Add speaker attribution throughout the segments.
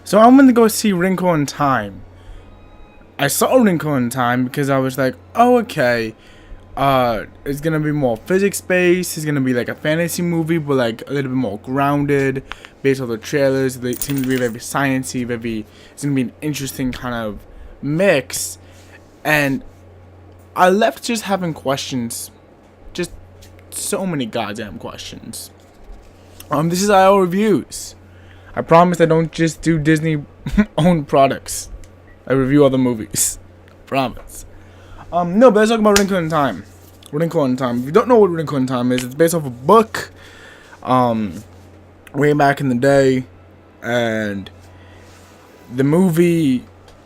Speaker 1: So I'm gonna go see Wrinkle in Time. I saw Wrinkle in Time because I was like, oh, okay. It's gonna be more physics based. It's gonna be like a fantasy movie, but like a little bit more grounded, based on the trailers. They seem to be very sciencey, It's gonna be an interesting kind of mix, and I left just having questions, just so many goddamn questions. This is IO reviews. I promise I don't just do Disney owned products. I review other movies. Promise. No, but let's talk about Wrinkle in Time. Wrinkle in Time. If you don't know what Wrinkle in Time is, it's based off a book. Way back in the day. And the movie,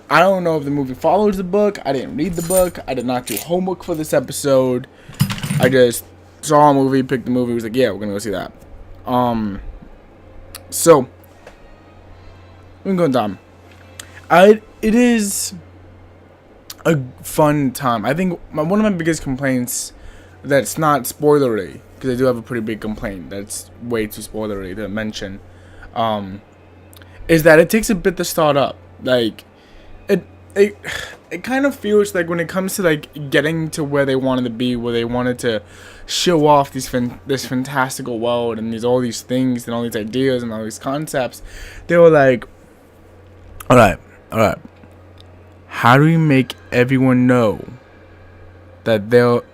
Speaker 1: I don't know if the movie follows the book. I didn't read the book. I did not do homework for this episode. I just saw a movie, picked the movie, was like, yeah, we're gonna go see that. So Wrinkle in Time. It is a fun time. I think one of my biggest complaints that's not spoilery, because I do have a pretty big complaint that's way too spoilery to mention, is that it takes a bit to start up. Like it kind of feels like when it comes to like getting to where they wanted to be, where they wanted to show off this fantastical world and all these things and all these ideas and all these concepts, they were like, all right, how do we make everyone know that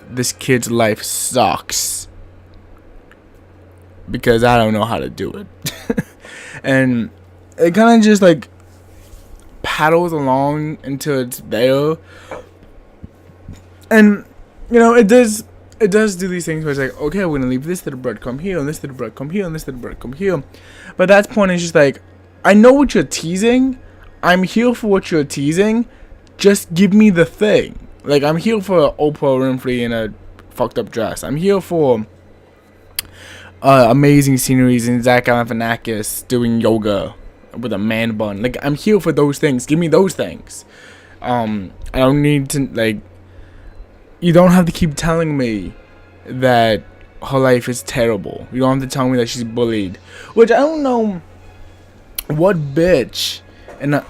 Speaker 1: this kid's life sucks? Because I don't know how to do it. And it kind of just like paddles along until it's there. And you know, it does do these things where it's like, okay, we're gonna leave this little breadcrumb here, and this little breadcrumb here, and this little breadcrumb here. But that point is just like, I know what you're teasing. I'm here for what you're teasing. Just give me the thing. Like, I'm here for Oprah Winfrey in a fucked up dress. I'm here for amazing sceneries in Zach Galifianakis doing yoga with a man bun. Like, I'm here for those things. Give me those things. I don't need to, like, you don't have to keep telling me that her life is terrible. You don't have to tell me that she's bullied. Which, I don't know what bitch. And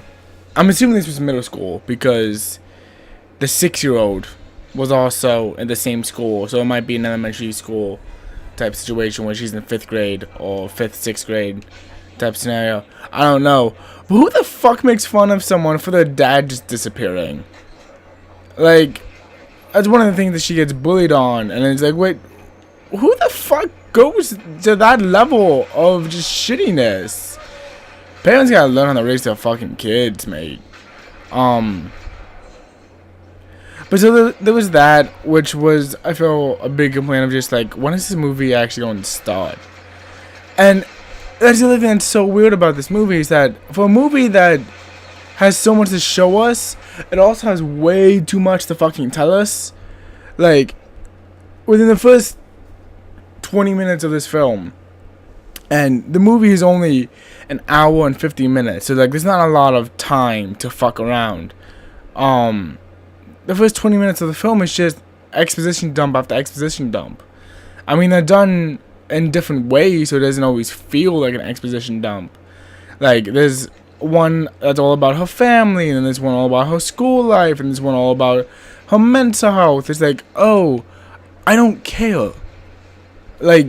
Speaker 1: I'm assuming this was middle school, because the 6-year-old was also in the same school. So it might be an elementary school type situation where she's in 5th grade or 5th, 6th grade type scenario. I don't know. But who the fuck makes fun of someone for their dad just disappearing? Like, that's one of the things that she gets bullied on. And it's like, wait, who the fuck goes to that level of just shittiness? Parents gotta learn how to raise their fucking kids, mate. But so there was that, which was, I feel, a big complaint of just like, when is this movie actually going to start? And that's the other thing that's so weird about this movie, is that for a movie that has so much to show us, it also has way too much to fucking tell us. Like, within the first 20 minutes of this film, and the movie is only an hour and 50 minutes, so like there's not a lot of time to fuck around. The first 20 minutes of the film is just exposition dump after exposition dump. I mean, they're done in different ways, so it doesn't always feel like an exposition dump. Like, there's one that's all about her family, and then there's one all about her school life, and there's one all about her mental health. It's like, oh, I don't care. Like,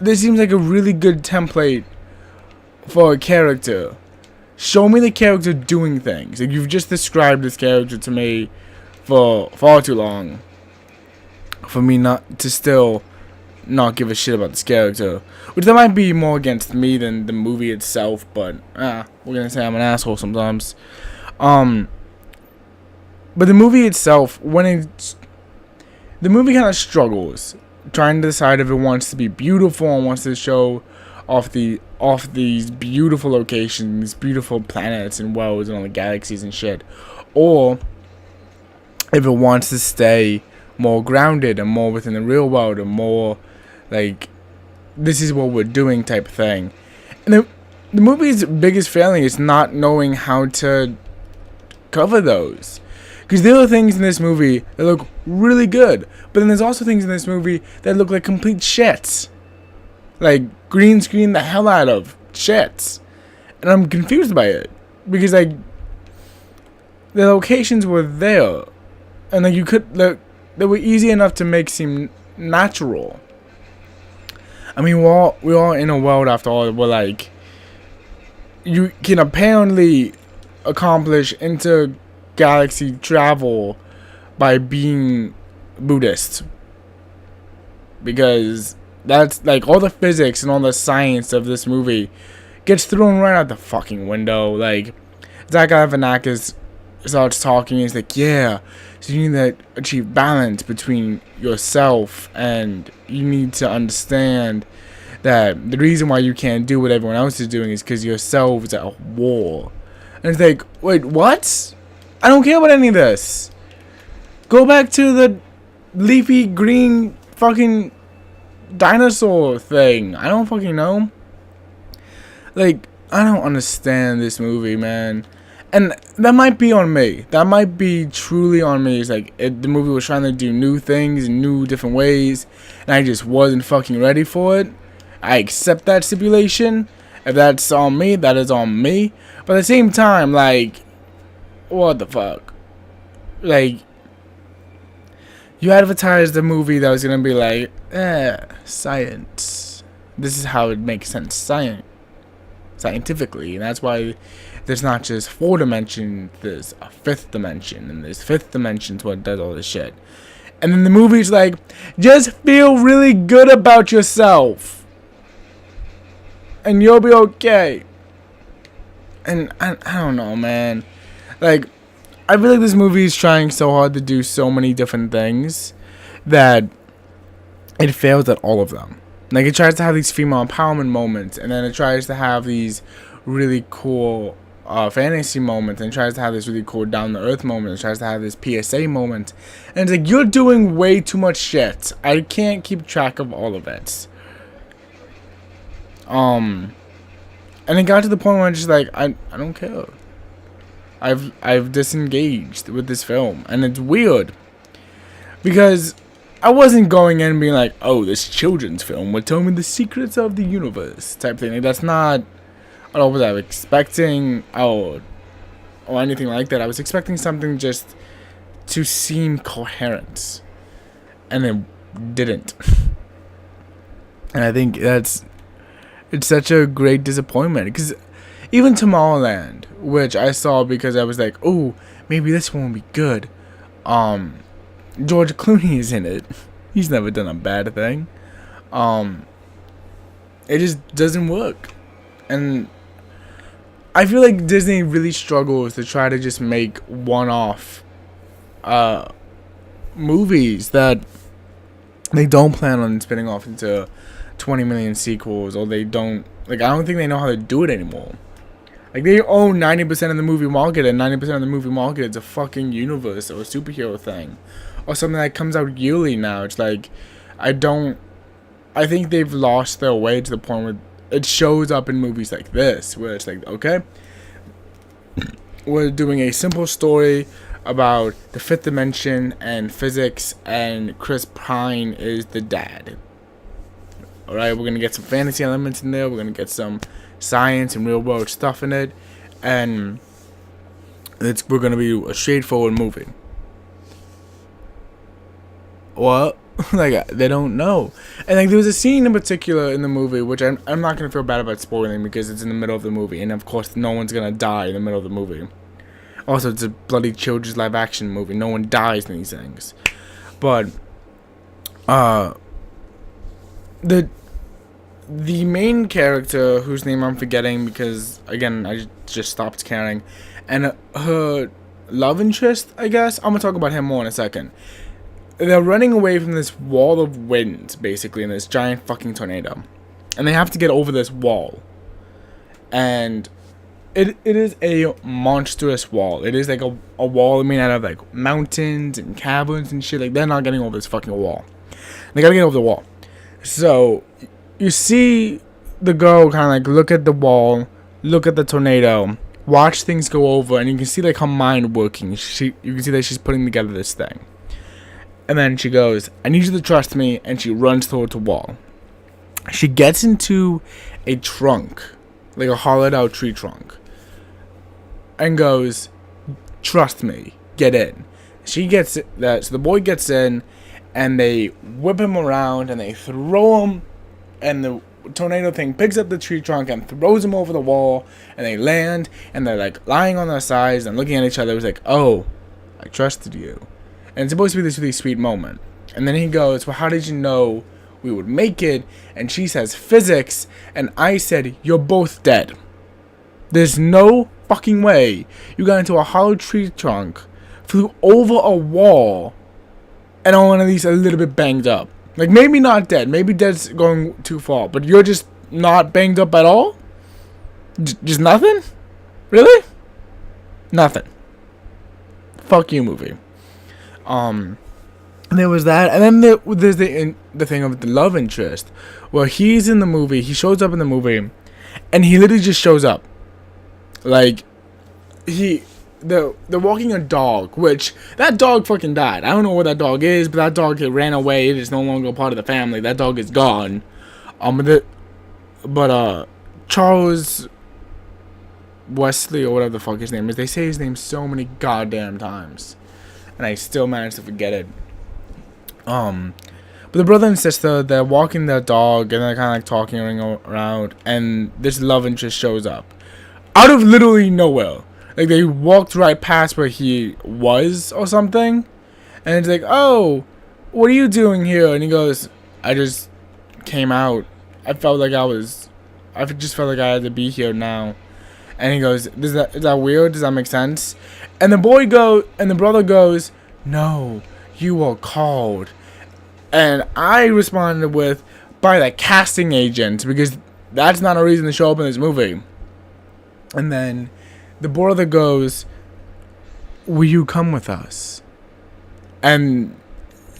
Speaker 1: this seems like a really good template for a character. Show me the character doing things. Like, you've just described this character to me for far too long for me not to still not give a shit about this character. Which that might be more against me than the movie itself, but we're gonna say I'm an asshole sometimes. But the movie itself, the movie kind of struggles trying to decide if it wants to be beautiful and wants to show off these beautiful locations, these beautiful planets and worlds and all the galaxies and shit, or if it wants to stay more grounded and more within the real world and more like, this is what we're doing type of thing. And the movie's biggest failing is not knowing how to cover those. Because there are things in this movie that look really good, but then there's also things in this movie that look like complete shits. Like, green screen the hell out of shits. And I'm confused by it. Because, like, the locations were there. And, like, you could, like, they were easy enough to make seem natural. I mean, we're all in a world, after all, where, like, you can apparently accomplish intergalaxy travel by being Buddhist. Because that's, like, all the physics and all the science of this movie gets thrown right out the fucking window. Like, Zach Galifianakis starts talking, and he's like, yeah, so you need to achieve balance between yourself, and you need to understand that the reason why you can't do what everyone else is doing is because yourself is at war. And it's like, wait, what? I don't care about any of this. Go back to the leafy green fucking dinosaur thing. I don't fucking know. Like, I don't understand this movie, man. And that might be on me. That might be truly on me. It's like, the movie was trying to do new things in new different ways, and I just wasn't fucking ready for it. I accept that stipulation. If that's on me, that is on me. But at the same time, like, what the fuck? Like, you advertised a movie that was gonna be like, science. This is how it makes sense, scientifically. And that's why there's not just 4 dimensions, there's a 5th dimension. And this 5th dimension's what does all this shit. And then the movie's like, just feel really good about yourself, and you'll be okay. And I don't know, man. Like, I feel like this movie is trying so hard to do so many different things that it fails at all of them. Like, it tries to have these female empowerment moments, and then it tries to have these really cool fantasy moments, and it tries to have this really cool down-to-earth moment, it tries to have this PSA moment. And it's like, you're doing way too much shit. I can't keep track of all of it. And it got to the point where I'm just like, I don't care. I've disengaged with this film, and it's weird because I wasn't going in and being like, oh, this children's film will tell me the secrets of the universe type thing. Like, that's not at all what I was expecting, or anything like that. I was expecting something just to seem coherent, and it didn't. And I think it's such a great disappointment, because even Tomorrowland, which I saw because I was like, oh, maybe this one will be good. George Clooney is in it. He's never done a bad thing. It just doesn't work. And I feel like Disney really struggles to try to just make one-off movies that they don't plan on spinning off into 20 million sequels, or they don't, like, I don't think they know how to do it anymore. Like, they own 90% of the movie market, and 90% of the movie market is a fucking universe or a superhero thing, or something that comes out yearly now. It's like, I think they've lost their way to the point where it shows up in movies like this, where it's like, okay, we're doing a simple story about the 5th dimension and physics, and Chris Pine is the dad. Alright, we're gonna get some fantasy elements in there, we're gonna get some science and real world stuff in it, and we're gonna be a straightforward movie. What? Like, they don't know. And like, there was a scene in particular in the movie, which I'm not gonna feel bad about spoiling because it's in the middle of the movie, and of course no one's gonna die in the middle of the movie. Also, it's a bloody children's live action movie. No one dies in these things. But the main character, whose name I'm forgetting because, again, I just stopped caring, and her love interest, I guess, I'm gonna talk about him more in a second. They're running away from this wall of wind, basically, in this giant fucking tornado, and they have to get over this wall. And it is a monstrous wall. It is like a wall made out of like mountains and caverns and shit. Like, they're not getting over this fucking wall. They gotta get over the wall. So you see the girl kind of like look at the wall, look at the tornado, watch things go over, and you can see like her mind working. You can see that she's putting together this thing. And then she goes, I need you to trust me, and she runs towards the wall. She gets into a trunk, like a hollowed out tree trunk, and goes, "Trust me, get in." She gets that, so the boy gets in, and they whip him around and they throw him, and the tornado thing picks up the tree trunk and throws him over the wall, and they land, and they're like lying on their sides and looking at each other. It was like, "Oh, I trusted you," and it's supposed to be this really sweet moment. And then he goes, "Well, how did you know we would make it?" And she says, "Physics," and I said, "You're both dead. There's no fucking way you got into a hollow tree trunk, flew over a wall, and are one of these a little bit banged up. Like, maybe not dead. Maybe dead's going too far. But you're just not banged up at all? Just nothing? Really? Nothing. Fuck you, movie. There was that. And then there's the thing of the love interest. Where he's in the movie. He shows up in the movie. And he literally just shows up. Like, they're walking a dog, which that dog fucking died. I don't know what that dog is, but that dog ran away. It is no longer part of the family. That dog is gone. But Charles Wesley or whatever the fuck his name is. They say his name so many goddamn times, and I still manage to forget it. But the brother and sister, they're walking their dog, and they're kind of like talking around, and this love interest shows up out of literally nowhere. Like, they walked right past where he was or something. And it's like, "Oh, what are you doing here?" And he goes, "I just came out. I just felt like I had to be here now." And he goes, is that weird? Does that make sense?" And the brother goes, "No, you were called." And I responded with, "By the casting agent, because that's not a reason to show up in this movie." And then the brother goes, "Will you come with us?" And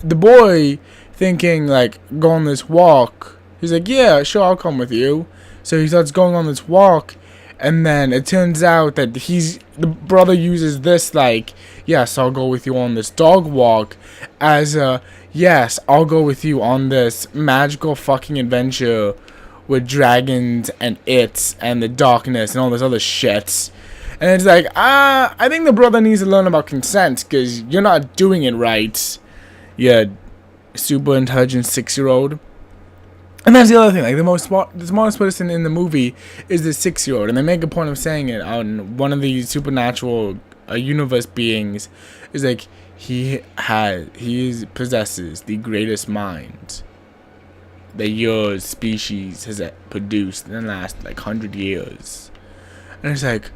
Speaker 1: the boy, thinking like, go on this walk, he's like, "Yeah, sure, I'll come with you." So he starts going on this walk, and then it turns out that the brother uses this like, "Yes, I'll go with you on this dog walk," as a, "Yes, I'll go with you on this magical fucking adventure with dragons and and the darkness and all this other shit." And it's like, I think the brother needs to learn about consent, because you're not doing it right, you super intelligent 6-year-old. And that's the other thing, like, the smartest person in the movie is the 6-year-old, and they make a point of saying it on one of these supernatural universe beings, is like, he possesses the greatest mind that your species has produced in the last, like, 100 years. And it's like,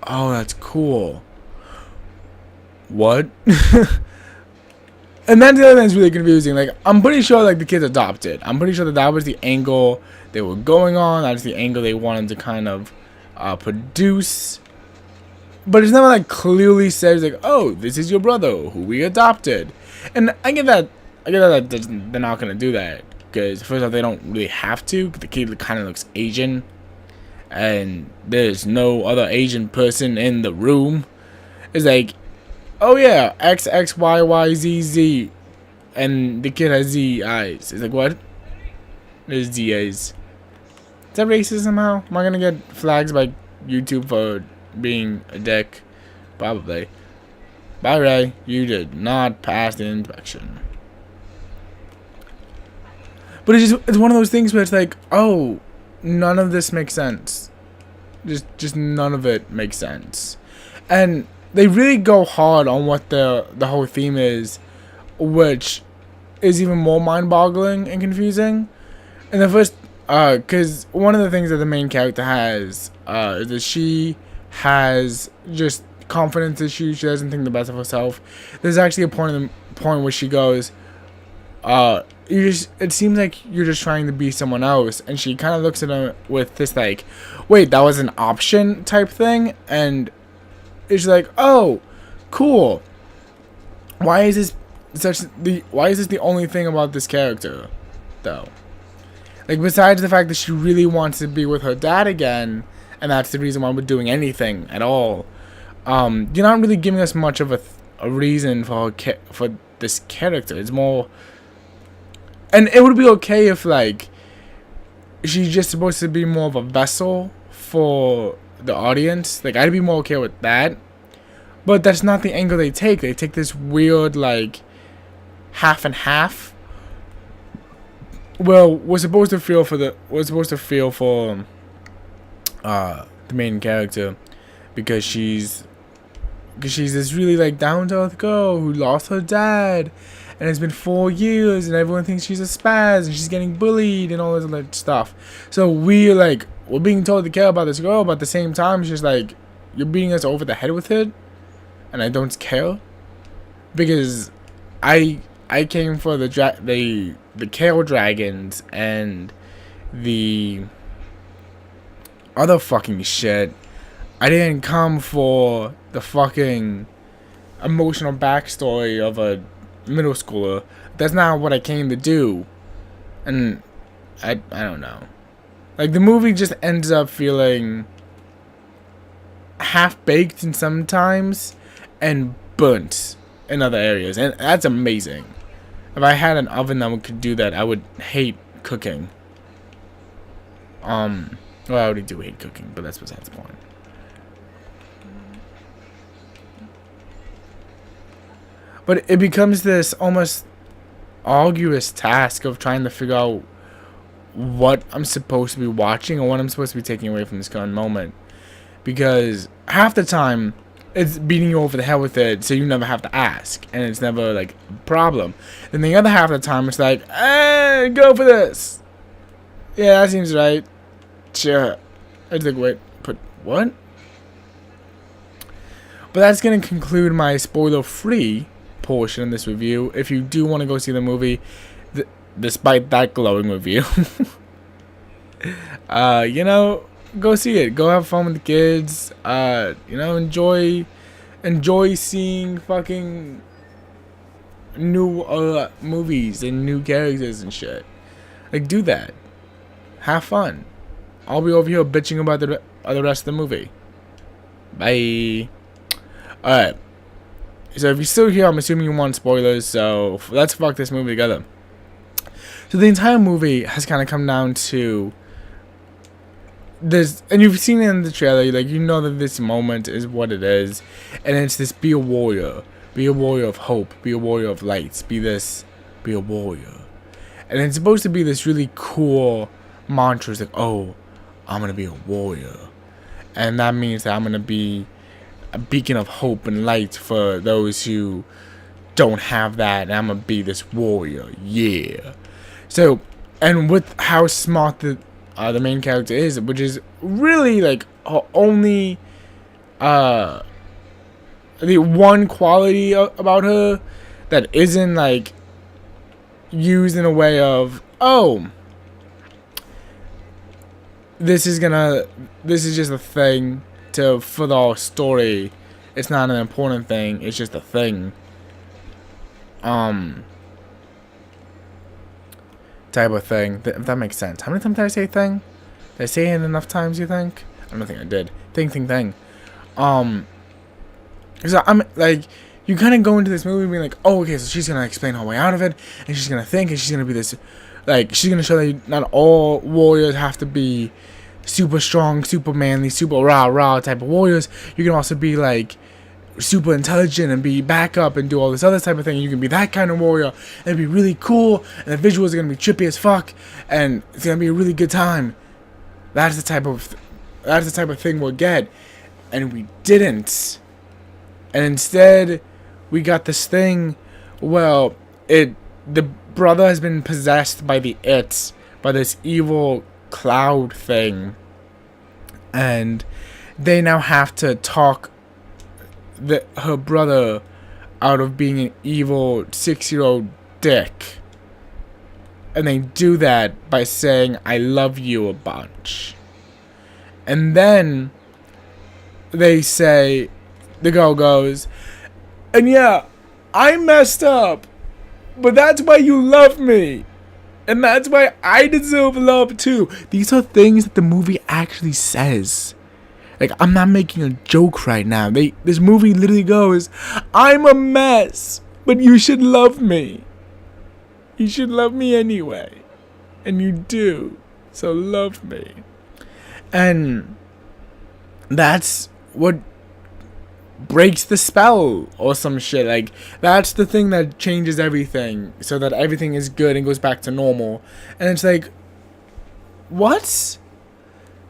Speaker 1: oh, that's cool. What? And then the other thing that's really confusing. Like, I'm pretty sure, like, the kid's adopted. I'm pretty sure that was the angle they were going on. That's the angle they wanted to kind of produce. But it's never, like, clearly says, like, "Oh, this is your brother who we adopted." And I get that they're not going to do that. Because, first off, they don't really have to. The kid kind of looks Asian. And there's no other Asian person in the room. It's like, "Oh yeah, X, X, Y, Y, Z, Z. And the kid has Z eyes." It's like, what? There's Z eyes. Is that racist somehow? Am I gonna get flags by YouTube for being a dick? Probably. Bye, Ray. You did not pass the inspection. But it's one of those things where it's like, oh, none of this makes sense. Just none of it makes sense. And they really go hard on what the whole theme is, which is even more mind-boggling and confusing. And the first, because one of the things that the main character has is that she has just confidence issues. She doesn't think the best of herself. There's actually a point where she goes, it seems like you're just trying to be someone else. And she kind of looks at him with this like, wait, that was an option type thing. And it's like, oh, cool. Why is this the only thing about this character, though? Like, besides the fact that she really wants to be with her dad again, and that's the reason why we're doing anything at all, you're not really giving us much of a reason for this character. It's more, and it would be okay if, like, she's just supposed to be more of a vessel for the audience. Like, I'd be more okay with that. But that's not the angle they take. They take this weird, like, half and half. Well, we're supposed to feel for the main character because she's this really, like, down to earth girl who lost her dad, and it's been 4 years, and everyone thinks she's a spaz, and she's getting bullied and all this other stuff. So we're being told to care about this girl, but at the same time, it's just like, you're beating us over the head with it, and I don't care, because I came for the Kale Dragons and the other fucking shit. I didn't come for the fucking emotional backstory of a middle schooler. That's not what I came to do. And I don't know. Like, the movie just ends up feeling half-baked in sometimes and burnt in other areas. And that's amazing. If I had an oven that could do that, I would hate cooking. Well, I already do hate cooking, but that's besides the point. But it becomes this almost arduous task of trying to figure out what I'm supposed to be watching or what I'm supposed to be taking away from this current moment. Because half the time, it's beating you over the head with it, so you never have to ask, and it's never, like, a problem. Then the other half of the time, it's like, hey, go for this. Yeah, that seems right. Sure. I just like, wait, but what? But that's going to conclude my spoiler-free portion of this review. If you do want to go see the movie, despite that glowing review, you know, go see it. Go have fun with the kids. You know, enjoy seeing fucking new movies and new characters and shit. Like, do that. Have fun. I'll be over here bitching about the rest of the movie. Bye. Alright. So if you're still here, I'm assuming you want spoilers, so let's fuck this movie together. So the entire movie has kind of come down to this, and you've seen it in the trailer, like, you know that this moment is what it is, and it's this: be a warrior of hope, be a warrior of lights, be a warrior. And it's supposed to be this really cool mantra. It's like, oh, I'm gonna be a warrior, and that means that I'm gonna be a beacon of hope and light for those who don't have that, and I'm gonna be this warrior, yeah. So, and with how smart the main character is, which is really, like, only the one quality about her that isn't, like, used in a way of, oh, this is just a thing to further our story. It's not an important thing, it's just a thing. Type of thing. If that makes sense. How many times did I say thing? Did I say it enough times, you think? I don't think I did. Thing. So I'm like, you kind of go into this movie being like, oh, okay, so she's gonna explain her way out of it, and she's gonna think, and she's gonna be this, like, she's gonna show that not all warriors have to be super strong, super manly, super rah type of warriors. You can also be, like, super intelligent and be backup and do all this other type of thing. You can be that kind of warrior, and it'd be really cool, and the visuals are gonna be trippy as fuck, and it's gonna be a really good time. That's the type of thing we'll get, and we didn't. And instead, we got this thing. Well, the brother has been possessed by by this evil cloud thing, and they now have to talk her brother out of being an evil 6-year-old dick. And they do that by saying, I love you a bunch. And then they say, the girl goes, and yeah, I messed up, but that's why you love me. And that's why I deserve love too. These are things that the movie actually says. Like, I'm not making a joke right now. This movie literally goes, I'm a mess, but you should love me. You should love me anyway. And you do. So love me. And that's what breaks the spell or some shit. Like, that's the thing that changes everything so that everything is good and goes back to normal. And it's like, what?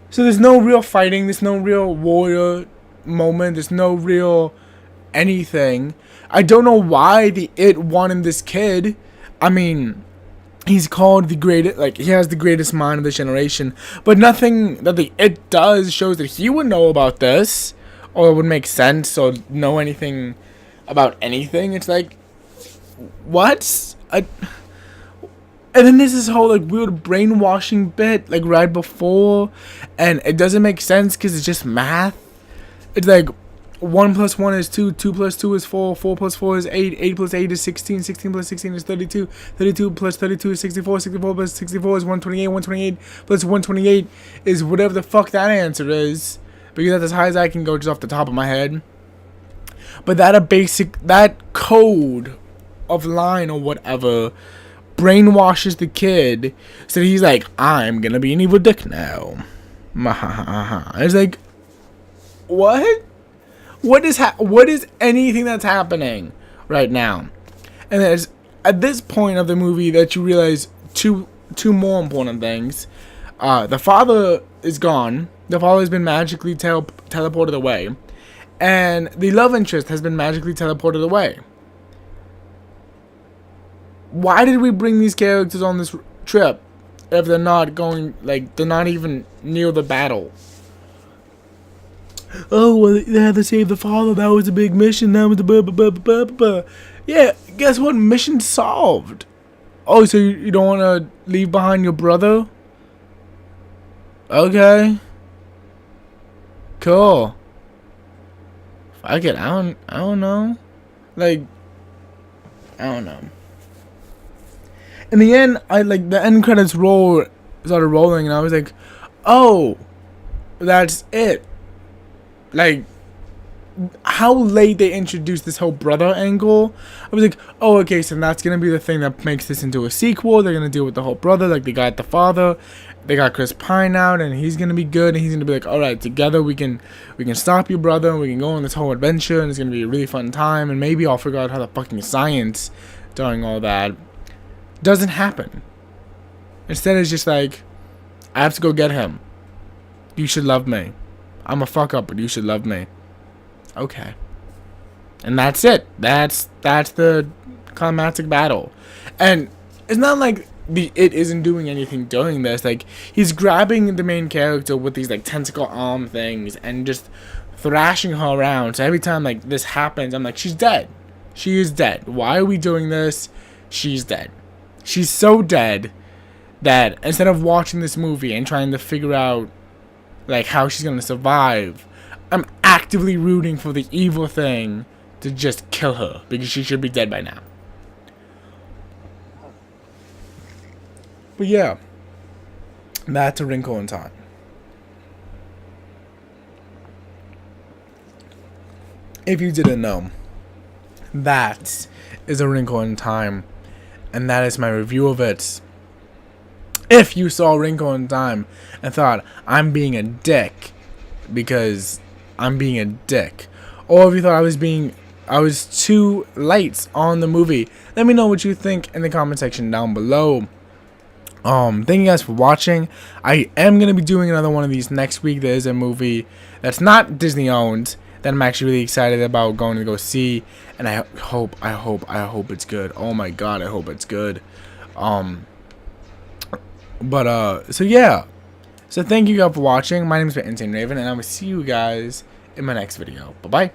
Speaker 1: So there's no real fighting, there's no real warrior moment, there's no real anything. I don't know why the It wanted this kid. I mean, he's called the greatest, like, he has the greatest mind of this generation, but nothing that the It does shows that he would know about this, or it would make sense, or know anything about anything. It's like, what? And then there's this whole, like, weird brainwashing bit, like, right before, and it doesn't make sense because it's just math. It's like, 1 plus 1 is 2, 2 plus 2 is 4, 4 plus 4 is 8, 8 plus 8 is 16, 16 plus 16 is 32, 32 plus 32 is 64, 64 plus 64 is 128, 128 plus 128 is whatever the fuck that answer is, because that's as high as I can go just off the top of my head. But that code of line or whatever brainwashes the kid, so he's like, I'm gonna be an evil dick now. It's like, what? What is anything that's happening right now? And there's at this point of the movie that you realize two more important things. The father is gone. The father has been magically teleported away, and the love interest has been magically teleported away. Why did we bring these characters on this trip if they're not going, like, they're not even near the battle? Oh, well, they had to save the father. That was a big mission. That was the yeah, guess what? Mission solved. Oh, so you don't want to leave behind your brother? Okay. Cool. Fuck it. I don't know. Like, I don't know. In the end, the end credits started rolling, and I was like, oh, that's it. Like, how late they introduced this whole brother angle. I was like, oh, okay, so that's gonna be the thing that makes this into a sequel. They're gonna deal with the whole brother, like they got the father, they got Chris Pine out, and he's gonna be good, and he's gonna be like, all right, together we can stop your brother, and we can go on this whole adventure, and it's gonna be a really fun time, and maybe I'll figure out how the fucking science during all that. Doesn't happen. Instead, it's just like, I have to go get him. You should love me. I'm a fuck up, but you should love me. Okay. And that's it. That's the climactic battle. And it's not like it isn't doing anything during this. Like, he's grabbing the main character with these, like, tentacle arm things and just thrashing her around. So every time, like, this happens, I'm like, she's dead. She is dead. Why are we doing this? She's dead. She's so dead that instead of watching this movie and trying to figure out, like, how she's gonna survive, I'm actively rooting for the evil thing to just kill her, because she should be dead by now. But yeah, that's A Wrinkle in Time. If you didn't know, that is A Wrinkle in Time, and that is my review of it. If you saw Wrinkle in Time and thought, I'm being a dick because I'm being a dick, or if you thought I was too light on the movie, let me know what you think in the comment section down below. Thank you guys for watching. I am going to be doing another one of these next week. There is a movie that's not Disney owned that I'm actually really excited about going to go see, and I hope it's good. Oh my god, I hope it's good. So yeah. So thank you guys for watching. My name is Insane Raven, and I will see you guys in my next video. Bye-bye.